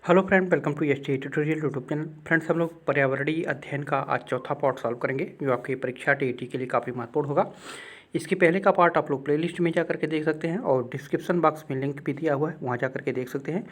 Hello friend, welcome to S T tutorial YouTube channel. Friends, हम लोग पर्यावरणीय अध्ययन का आज चौथा पार्ट सॉल्व करेंगे, जो आपकी परीक्षा टीईटी के लिए काफ़ी महत्वपूर्ण होगा। इसके पहले का पार्ट आप लोग प्लेलिस्ट में जा करके देख सकते हैं और डिस्क्रिप्शन बॉक्स में लिंक भी दिया हुआ है, वहाँ जा करके देख सकते हैं।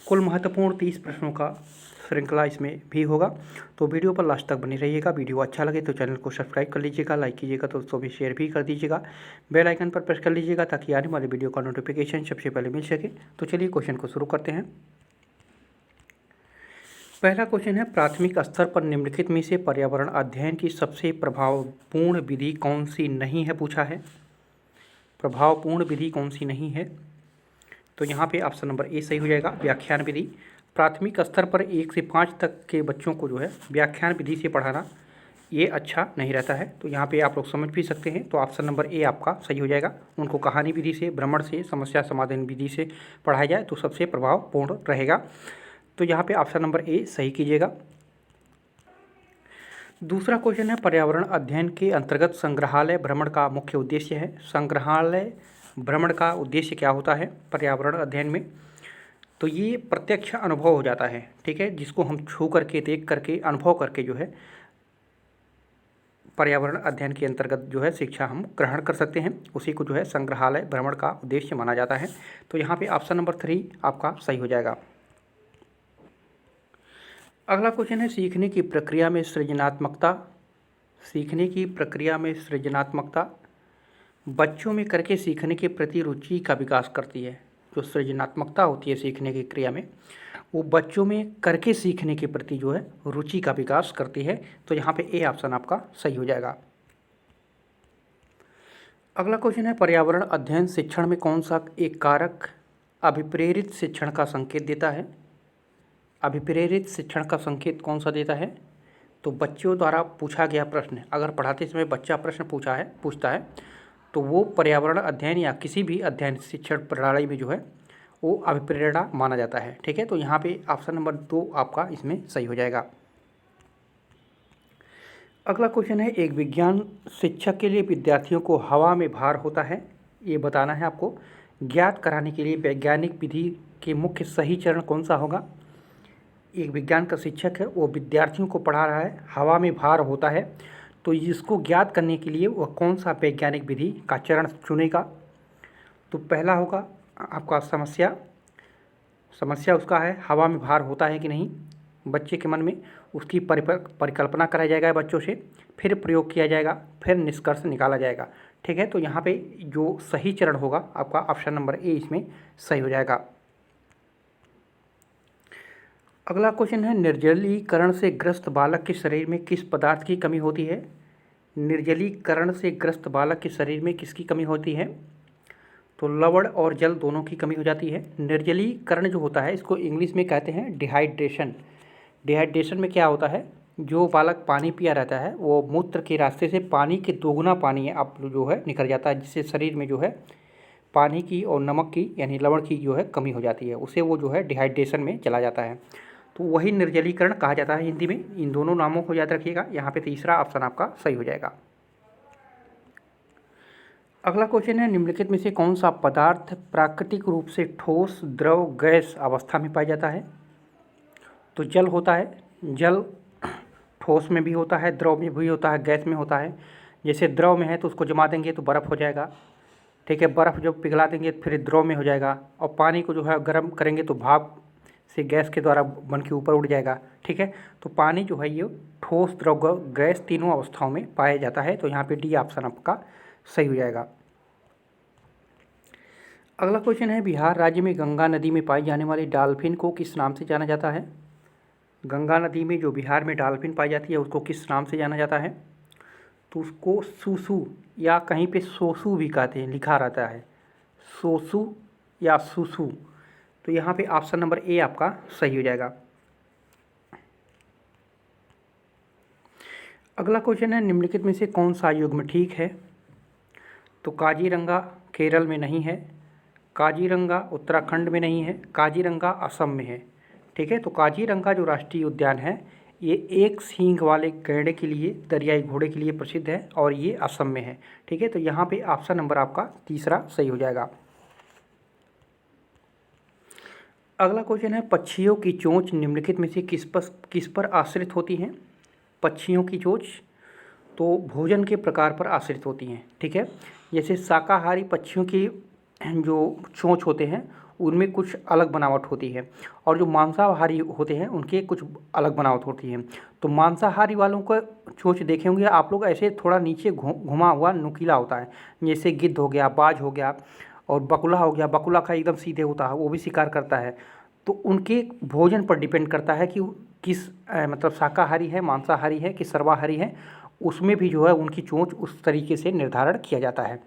कुल महत्वपूर्ण 30 प्रश्नों का श्रृंखला इसमें भी होगा, तो वीडियो पर लास्ट तक बने रहिएगा। वीडियो अच्छा लगे तो चैनल को सब्सक्राइब कर लीजिएगा, लाइक कीजिएगा तो दोस्तों भी शेयर भी कर दीजिएगा, बेल आइकन पर प्रेस कर लीजिएगा ताकि आने वाले वीडियो का नोटिफिकेशन सबसे पहले मिल सके। तो चलिए क्वेश्चन को शुरू करते हैं। पहला क्वेश्चन है, प्राथमिक स्तर पर निम्नलिखित में से पर्यावरण अध्ययन की सबसे प्रभावपूर्ण विधि कौन सी नहीं है, पूछा है। प्रभावपूर्ण विधि कौन सी नहीं है, तो यहाँ पे ऑप्शन नंबर ए सही हो जाएगा, व्याख्यान विधि। प्राथमिक स्तर पर 1 से 5 तक के बच्चों को जो है व्याख्यान विधि से पढ़ाना ये अच्छा नहीं रहता है, तो यहाँ पे आप लोग समझ भी सकते हैं। तो ऑप्शन नंबर ए आपका सही हो जाएगा। उनको कहानी विधि से, भ्रमण से, समस्या समाधान विधि से पढ़ाया जाए तो सबसे प्रभावपूर्ण रहेगा। तो यहाँ पे ऑप्शन नंबर ए सही कीजिएगा। दूसरा क्वेश्चन है, पर्यावरण अध्ययन के अंतर्गत संग्रहालय भ्रमण का मुख्य उद्देश्य है। संग्रहालय भ्रमण का उद्देश्य क्या होता है पर्यावरण अध्ययन में, तो ये प्रत्यक्ष अनुभव हो जाता है, ठीक है, जिसको हम छू करके, देख करके, अनुभव करके जो है पर्यावरण अध्ययन के अंतर्गत जो है शिक्षा हम ग्रहण कर सकते हैं, उसी को जो है संग्रहालय भ्रमण का उद्देश्य माना जाता है। तो यहाँ पे ऑप्शन नंबर 3 आपका सही हो जाएगा। अगला क्वेश्चन है, सीखने की प्रक्रिया में सृजनात्मकता। सीखने की प्रक्रिया में सृजनात्मकता बच्चों में करके सीखने के प्रति रुचि का विकास करती है। जो सृजनात्मकता होती है सीखने की क्रिया में, वो बच्चों में करके सीखने के प्रति जो है रुचि का विकास करती है। तो यहाँ पे ए ऑप्शन आपका सही हो जाएगा। अगला क्वेश्चन है, पर्यावरण अध्ययन शिक्षण में कौन सा एक कारक अभिप्रेरित शिक्षण का संकेत देता है। अभिप्रेरित शिक्षण का संकेत कौन सा देता है, तो बच्चों द्वारा पूछा गया प्रश्न, अगर पढ़ाते समय बच्चा प्रश्न पूछता है तो वो पर्यावरण अध्ययन या किसी भी अध्ययन शिक्षण प्रणाली में जो है वो अभिप्रेरणा माना जाता है, ठीक है। तो यहाँ पे ऑप्शन नंबर 2 आपका इसमें सही हो जाएगा। अगला क्वेश्चन है, एक विज्ञान शिक्षक के लिए विद्यार्थियों को हवा में भार होता है ये बताना है आपको। ज्ञात कराने के लिए वैज्ञानिक विधि के मुख्य सही चरण कौन सा होगा। एक विज्ञान का शिक्षक है, वो विद्यार्थियों को पढ़ा रहा है, हवा में भार होता है, तो इसको ज्ञात करने के लिए वह कौन सा वैज्ञानिक विधि का चरण चुनेगा। तो पहला होगा आपका समस्या उसका है हवा में भार होता है कि नहीं, बच्चे के मन में उसकी परिकल्पना कराया जाएगा बच्चों से, फिर प्रयोग किया जाएगा, फिर निष्कर्ष निकाला जाएगा, ठीक है। तो यहाँ पे जो सही चरण होगा आपका ऑप्शन नंबर ए इसमें सही हो जाएगा। अगला क्वेश्चन है, निर्जलीकरण से ग्रस्त बालक के शरीर में किस पदार्थ की कमी होती है। निर्जलीकरण से ग्रस्त बालक के शरीर में किसकी कमी होती है, तो लवण और जल दोनों की कमी हो जाती है। निर्जलीकरण जो होता है इसको इंग्लिश में कहते हैं डिहाइड्रेशन। डिहाइड्रेशन में क्या होता है, जो बालक पानी पिया रहता है वो मूत्र के रास्ते से पानी के दोगुना पानी आप जो है निकल जाता है, जिससे शरीर में जो है पानी की और नमक की यानी लवण की जो है कमी हो जाती है, उसे वो जो है डिहाइड्रेशन में चला जाता है। तो वही निर्जलीकरण कहा जाता है हिंदी में। इन दोनों नामों को याद रखिएगा। यहाँ पे तीसरा ऑप्शन आपका सही हो जाएगा। अगला क्वेश्चन है, निम्नलिखित में से कौन सा पदार्थ प्राकृतिक रूप से ठोस, द्रव, गैस अवस्था में पाया जाता है। तो जल होता है। जल ठोस में भी होता है, द्रव में भी होता है, गैस में होता है। जैसे द्रव में है तो उसको जमा देंगे तो बर्फ़ हो जाएगा, ठीक है। बर्फ़ जब पिघला देंगे तो फिर द्रव में हो जाएगा, और पानी को जो है गर्म करेंगे तो भाप से गैस के द्वारा बन के ऊपर उड़ जाएगा, ठीक है। तो पानी जो है ये ठोस, द्रव, गैस तीनों अवस्थाओं में पाया जाता है। तो यहाँ पे डी ऑप्शन आपका सही हो जाएगा। अगला क्वेश्चन है, बिहार राज्य में गंगा नदी में पाई जाने वाली डॉल्फिन को किस नाम से जाना जाता है। गंगा नदी में जो बिहार में डॉल्फिन पाई जाती है उसको किस नाम से जाना जाता है, तो उसको सूसू या कहीं पे सोसू भी कहते हैं, लिखा रहता है सोसू या सूसू। तो यहाँ पे ऑप्शन नंबर ए आपका सही हो जाएगा। अगला क्वेश्चन है, निम्नलिखित में से कौन सा युग्म ठीक है। तो काजीरंगा केरल में नहीं है, काजीरंगा उत्तराखंड में नहीं है, काजीरंगा असम में है, ठीक है। तो काजीरंगा जो राष्ट्रीय उद्यान है ये एक सींग वाले गैंडे के लिए, दरियाई घोड़े के लिए प्रसिद्ध है और ये असम में है, ठीक है। तो यहाँ पे ऑप्शन नंबर आपका तीसरा सही हो जाएगा। अगला क्वेश्चन है, पक्षियों की चोंच निम्नलिखित में से किस पर आश्रित होती हैं? पक्षियों की चोंच तो भोजन के प्रकार पर आश्रित होती हैं, ठीक है। जैसे शाकाहारी पक्षियों की जो चोंच होते हैं उनमें कुछ अलग बनावट होती है, और जो मांसाहारी होते हैं उनके कुछ अलग बनावट होती है। तो मांसाहारी वालों का चोंच देखे होंगे आप लोग, ऐसे थोड़ा नीचे घुमा हुआ नुकीला होता है, जैसे गिद्ध हो गया, बाज हो गया, और बकुला हो गया। बकुला का एकदम सीधे होता है, वो भी शिकार करता है। तो उनके भोजन पर डिपेंड करता है कि किस मतलब शाकाहारी है, मांसाहारी है कि सर्वाहारी है, उसमें भी जो है उनकी चोंच उस तरीके से निर्धारण किया जाता है।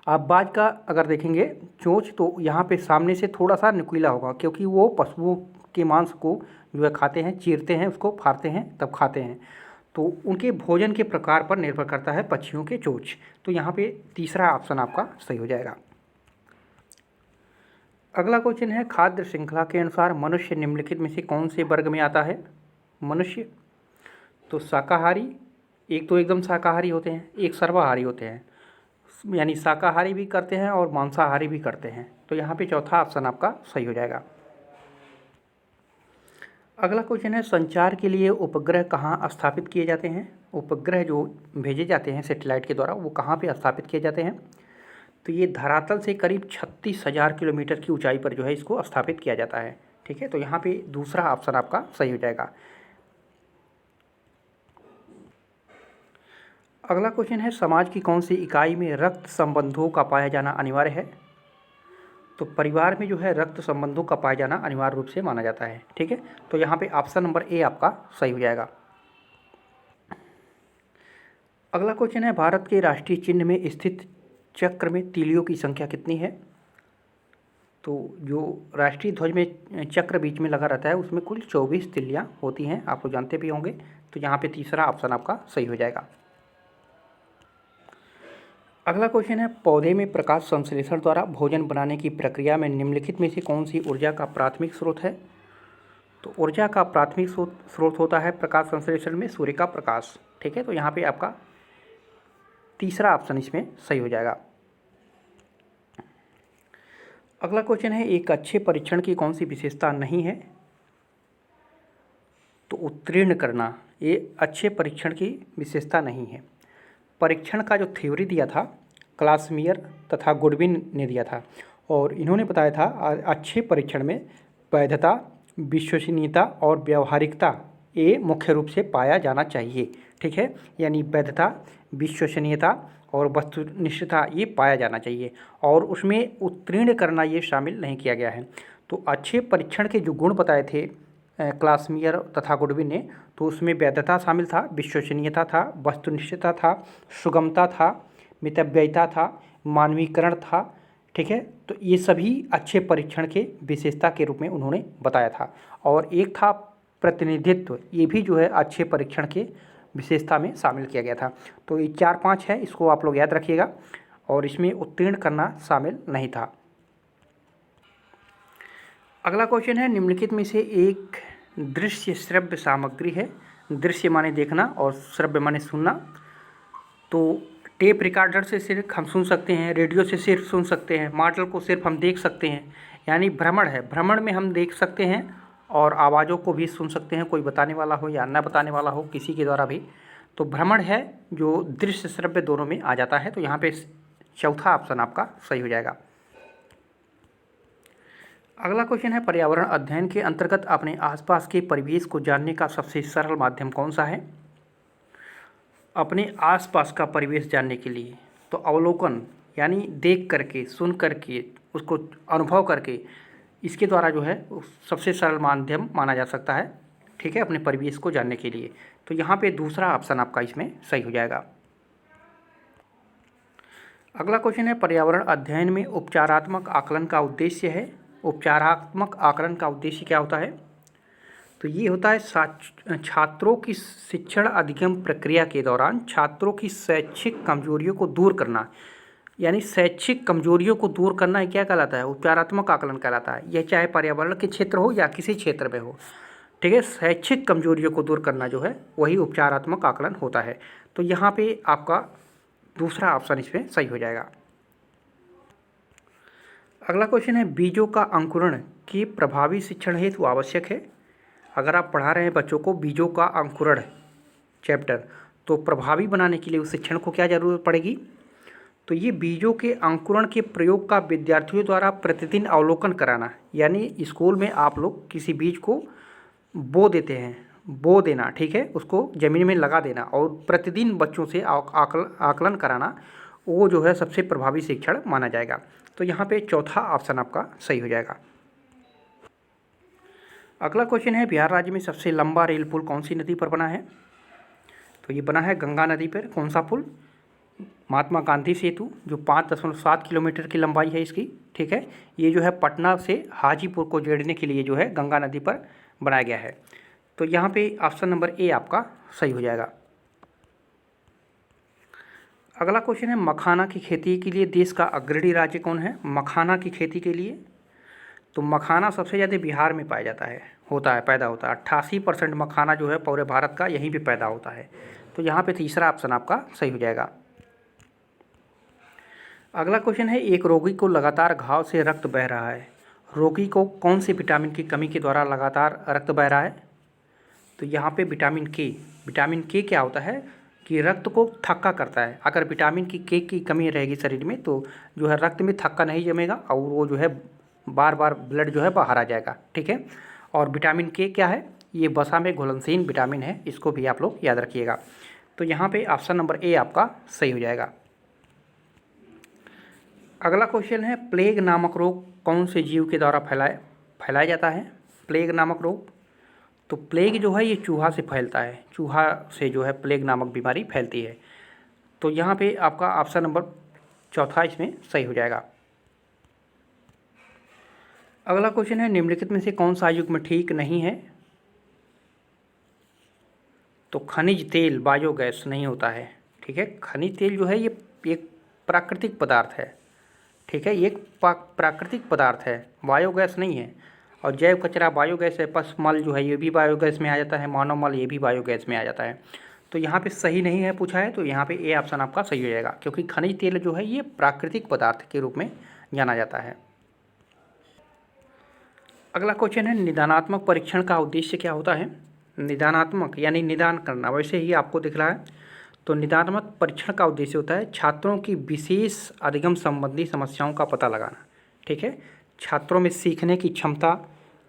आप बाज का अगर देखेंगे चोंच, तो यहाँ पे सामने से थोड़ा सा नुकीला होगा, क्योंकि वो पशुओं के मांस को जो है खाते हैं, चीरते हैं, उसको फाड़ते हैं तब खाते हैं। तो उनके भोजन के प्रकार पर निर्भर करता है पक्षियों के चोंच। तो यहाँ पे तीसरा ऑप्शन आपका सही हो जाएगा। अगला क्वेश्चन है, खाद्य श्रृंखला के अनुसार मनुष्य निम्नलिखित में से कौन से वर्ग में आता है? मनुष्य तो शाकाहारी, एक तो एकदम शाकाहारी होते हैं, एक सर्वाहारी होते हैं, यानी शाकाहारी भी करते हैं और मांसाहारी भी करते हैं। तो यहाँ पे चौथा ऑप्शन आपका सही हो जाएगा। अगला क्वेश्चन है, संचार के लिए उपग्रह कहाँ स्थापित किए जाते हैं? उपग्रह जो भेजे जाते हैं सैटेलाइट के द्वारा, वो कहाँ पे स्थापित किए जाते हैं? तो ये धरातल से करीब 36,000 किलोमीटर की ऊंचाई पर जो है इसको स्थापित किया जाता है, ठीक है। तो यहाँ पे दूसरा ऑप्शन आपका सही हो जाएगा। अगला क्वेश्चन है, समाज की कौन सी इकाई में रक्त संबंधों का पाया जाना अनिवार्य है? तो परिवार में जो है रक्त संबंधों का पाया जाना अनिवार्य रूप से माना जाता है, ठीक है। तो यहाँ पे ऑप्शन नंबर ए आपका सही हो जाएगा। अगला क्वेश्चन है, भारत के राष्ट्रीय चिन्ह में स्थित चक्र में तीलियों की संख्या कितनी है? तो जो राष्ट्रीय ध्वज में चक्र बीच में लगा रहता है उसमें कुल 24 तिल्लियाँ होती हैं, आप लोग जानते भी होंगे। तो यहाँ पे तीसरा ऑप्शन आपका सही हो जाएगा। अगला क्वेश्चन है, पौधे में प्रकाश संश्लेषण द्वारा भोजन बनाने की प्रक्रिया में निम्नलिखित में से कौन सी ऊर्जा का प्राथमिक स्रोत है? तो ऊर्जा का प्राथमिक स्रोत होता है प्रकाश संश्लेषण में सूर्य का प्रकाश, ठीक है। तो यहाँ पे आपका तीसरा ऑप्शन इसमें सही हो जाएगा। अगला क्वेश्चन है, एक अच्छे परीक्षण की कौन सी विशेषता नहीं है? तो उत्तीर्ण करना ये अच्छे परीक्षण की विशेषता नहीं है। परीक्षण का जो थ्योरी दिया था क्लासमियर तथा गुडविन ने दिया था, और इन्होंने बताया था अच्छे परीक्षण में वैधता, विश्वसनीयता और व्यावहारिकता ये मुख्य रूप से पाया जाना चाहिए, ठीक है। यानी वैधता, विश्वसनीयता और वस्तुनिष्ठता ये पाया जाना चाहिए, और उसमें उत्तीर्ण करना ये शामिल नहीं किया गया है। तो अच्छे परीक्षण के जो गुण बताए थे क्लासमियर तथा गुडविन ने, तो उसमें वैधता शामिल था, विश्वसनीयता था, वस्तुनिष्ठता था, सुगमता था, मितव्ययिता था, मानवीकरण था, ठीक है। तो ये सभी अच्छे परीक्षण के विशेषता के रूप में उन्होंने बताया था। और एक था प्रतिनिधित्व, ये भी जो है अच्छे परीक्षण के विशेषता में शामिल किया गया था। तो ये 4-5 है, इसको आप लोग याद रखिएगा, और इसमें उत्तीर्ण करना शामिल नहीं था। अगला क्वेश्चन है, निम्नलिखित में से एक दृश्य श्रव्य सामग्री है? दृश्य माने देखना और श्रव्य माने सुनना। तो टेप रिकॉर्डर से सिर्फ हम सुन सकते हैं, रेडियो से सिर्फ सुन सकते हैं, मॉडल को सिर्फ हम देख सकते हैं। यानी भ्रमण है, भ्रमण में हम देख सकते हैं और आवाज़ों को भी सुन सकते हैं, कोई बताने वाला हो या न बताने वाला हो किसी के द्वारा भी। तो भ्रमण है जो दृश्य श्रव्य दोनों में आ जाता है। तो यहाँ पे चौथा ऑप्शन आपका सही हो जाएगा। अगला क्वेश्चन है, पर्यावरण अध्ययन के अंतर्गत अपने आसपास के परिवेश को जानने का सबसे सरल माध्यम कौन सा है? अपने आसपास का परिवेश जानने के लिए तो अवलोकन, यानी देख करके, सुन करके, उसको अनुभव करके, इसके द्वारा जो है सबसे सरल माध्यम माना जा सकता है, ठीक है, अपने परिवेश को जानने के लिए। तो यहाँ पे दूसरा ऑप्शन आपका इसमें सही हो जाएगा। अगला क्वेश्चन है, पर्यावरण अध्ययन में उपचारात्मक आकलन का उद्देश्य है? उपचारात्मक आकलन का उद्देश्य क्या होता है? तो ये होता है छात्रों की शिक्षण अधिगम प्रक्रिया के दौरान छात्रों की शैक्षिक कमजोरियों को दूर करना। यानी शैक्षिक कमजोरियों को दूर करना ही क्या कहलाता है? उपचारात्मक आकलन कहलाता है। यह चाहे पर्यावरण के क्षेत्र हो या किसी क्षेत्र में हो, ठीक है। शैक्षिक कमजोरियों को दूर करना जो है वही उपचारात्मक आकलन होता है। तो यहाँ पे आपका दूसरा ऑप्शन इसमें सही हो जाएगा। अगला क्वेश्चन है, बीजों का अंकुरण के प्रभावी शिक्षण हेतु आवश्यक है। अगर आप पढ़ा रहे हैं बच्चों को बीजों का अंकुरण चैप्टर, तो प्रभावी बनाने के लिए उस शिक्षण को क्या जरूरत पड़ेगी? तो ये बीजों के अंकुरण के प्रयोग का विद्यार्थियों द्वारा प्रतिदिन अवलोकन कराना, यानी स्कूल में आप लोग किसी बीज को बो देते हैं, बो देना, ठीक है, उसको ज़मीन में लगा देना और प्रतिदिन बच्चों से आकलन कराना, वो जो है सबसे प्रभावी शिक्षण माना जाएगा। तो यहाँ पे चौथा ऑप्शन आपका सही हो जाएगा। अगला क्वेश्चन है, बिहार राज्य में सबसे लंबा रेल पुल कौन सी नदी पर बना है? तो ये बना है गंगा नदी पर। कौन सा पुल? महात्मा गांधी सेतु, जो 5.7 किलोमीटर की लंबाई है इसकी, ठीक है। ये जो है पटना से हाजीपुर को जोड़ने के लिए जो है गंगा नदी पर बनाया गया है। तो यहाँ पे ऑप्शन नंबर ए आपका सही हो जाएगा। अगला क्वेश्चन है, मखाना की खेती के लिए देश का अग्रणी राज्य कौन है? मखाना की खेती के लिए, तो मखाना सबसे ज़्यादा बिहार में पाया जाता है, पैदा होता है। 88% मखाना जो है पूरे भारत का यहीं पे पैदा होता है। तो यहाँ पे तीसरा ऑप्शन आपका सही हो जाएगा। अगला क्वेश्चन है, एक रोगी को लगातार घाव से रक्त बह रहा है, रोगी को कौन से विटामिन की कमी के द्वारा लगातार रक्त बह रहा है? तो यहाँ पे विटामिन के क्या होता है कि रक्त को थक्का करता है। अगर विटामिन के की कमी रहेगी शरीर में तो जो है रक्त में थक्का नहीं जमेगा और वो जो है बार बार ब्लड जो है बाहर आ जाएगा, ठीक है। और विटामिन के क्या है? ये वसा में घुलनशील विटामिन है, इसको भी आप लोग याद रखिएगा। तो यहाँ पे ऑप्शन नंबर ए आपका सही हो जाएगा। अगला क्वेश्चन है, प्लेग नामक रोग कौन से जीव के द्वारा फैलाया जाता है? प्लेग नामक रोग, तो प्लेग जो है ये चूहा से फैलता है, चूहा से जो है प्लेग नामक बीमारी फैलती है। तो यहाँ पे आपका ऑप्शन नंबर चौथा इसमें सही हो जाएगा। अगला क्वेश्चन है, निम्नलिखित में से कौन सा युग्म ठीक नहीं है? तो खनिज तेल बायोगैस नहीं होता है, ठीक है। खनिज तेल जो है ये एक प्राकृतिक पदार्थ है, ठीक है, ये एक प्राकृतिक पदार्थ है, बायोगैस नहीं है। और जैव कचरा बायोगैस है, पशु मल जो है ये भी बायोगैस में आ जाता है, मानव मल ये भी बायोगैस में आ जाता है। तो यहाँ पे सही नहीं है पूछा है, तो यहाँ पे ए ऑप्शन आपका सही हो जाएगा, क्योंकि खनिज तेल जो है ये प्राकृतिक पदार्थ के रूप में जाना जाता है। अगला क्वेश्चन है, निदानात्मक परीक्षण का उद्देश्य क्या होता है? निदानात्मक यानी निदान करना, वैसे ही आपको दिख रहा है। तो निदानात्मक परीक्षण का उद्देश्य होता है छात्रों की विशेष अधिगम संबंधी समस्याओं का पता लगाना, ठीक है। छात्रों में सीखने की क्षमता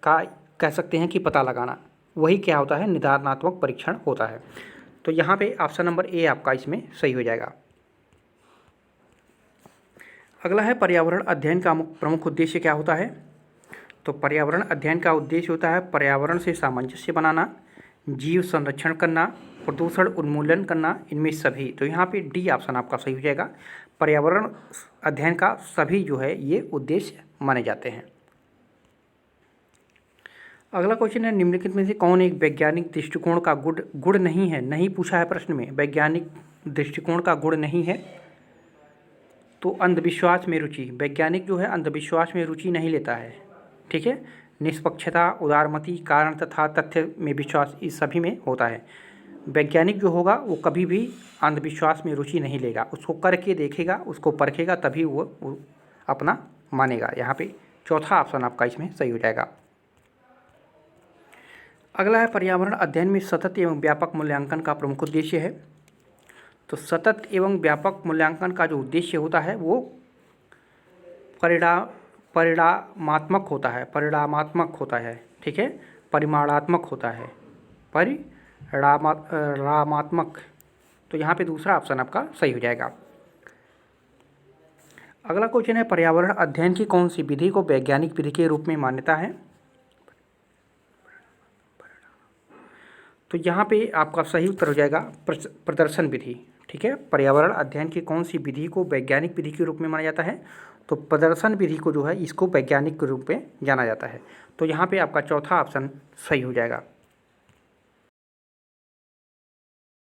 का कह सकते हैं कि पता लगाना, वही क्या होता है? निदानात्मक परीक्षण होता है। तो यहाँ पे ऑप्शन नंबर ए आपका इसमें सही हो जाएगा। अगला है, पर्यावरण अध्ययन का प्रमुख उद्देश्य क्या होता है? तो पर्यावरण अध्ययन का उद्देश्य होता है पर्यावरण से सामंजस्य बनाना, जीव संरक्षण करना, प्रदूषण उन्मूलन करना, इनमें सभी। तो यहाँ पे डी ऑप्शन आपका सही हो जाएगा। पर्यावरण अध्ययन का सभी जो है ये उद्देश्य माने जाते हैं। अगला क्वेश्चन है, निम्नलिखित में से कौन एक वैज्ञानिक दृष्टिकोण का गुण नहीं है? नहीं पूछा है प्रश्न में, वैज्ञानिक दृष्टिकोण का गुण नहीं है। तो अंधविश्वास में रुचि, वैज्ञानिक जो है अंधविश्वास में रुचि नहीं लेता है, ठीक है। निष्पक्षता, उदारमति, कारण तथा तथ्य में विश्वास, इस सभी में होता है। वैज्ञानिक जो होगा वो कभी भी अंधविश्वास में रुचि नहीं लेगा, उसको करके देखेगा, उसको परखेगा, तभी वो अपना मानेगा। यहाँ पे चौथा ऑप्शन आपका इसमें सही हो जाएगा। अगला है, पर्यावरण अध्ययन में सतत एवं व्यापक मूल्यांकन का प्रमुख उद्देश्य है। तो सतत एवं व्यापक मूल्यांकन का जो उद्देश्य होता है वो परिणामात्मक होता है, ठीक है, परिमाणात्मक होता है, परिणामात्मक। तो यहाँ पे दूसरा ऑप्शन आपका सही हो जाएगा। अगला क्वेश्चन है, पर्यावरण अध्ययन की कौन सी विधि को वैज्ञानिक विधि के रूप में मान्यता है? तो यहाँ पे आपका सही उत्तर हो जाएगा प्रदर्शन विधि, ठीक है। पर्यावरण अध्ययन की कौन सी विधि को वैज्ञानिक विधि के रूप में माना जाता है? तो प्रदर्शन विधि को जो है इसको वैज्ञानिक के रूप में जाना जाता है। तो यहाँ पे आपका चौथा ऑप्शन सही हो जाएगा।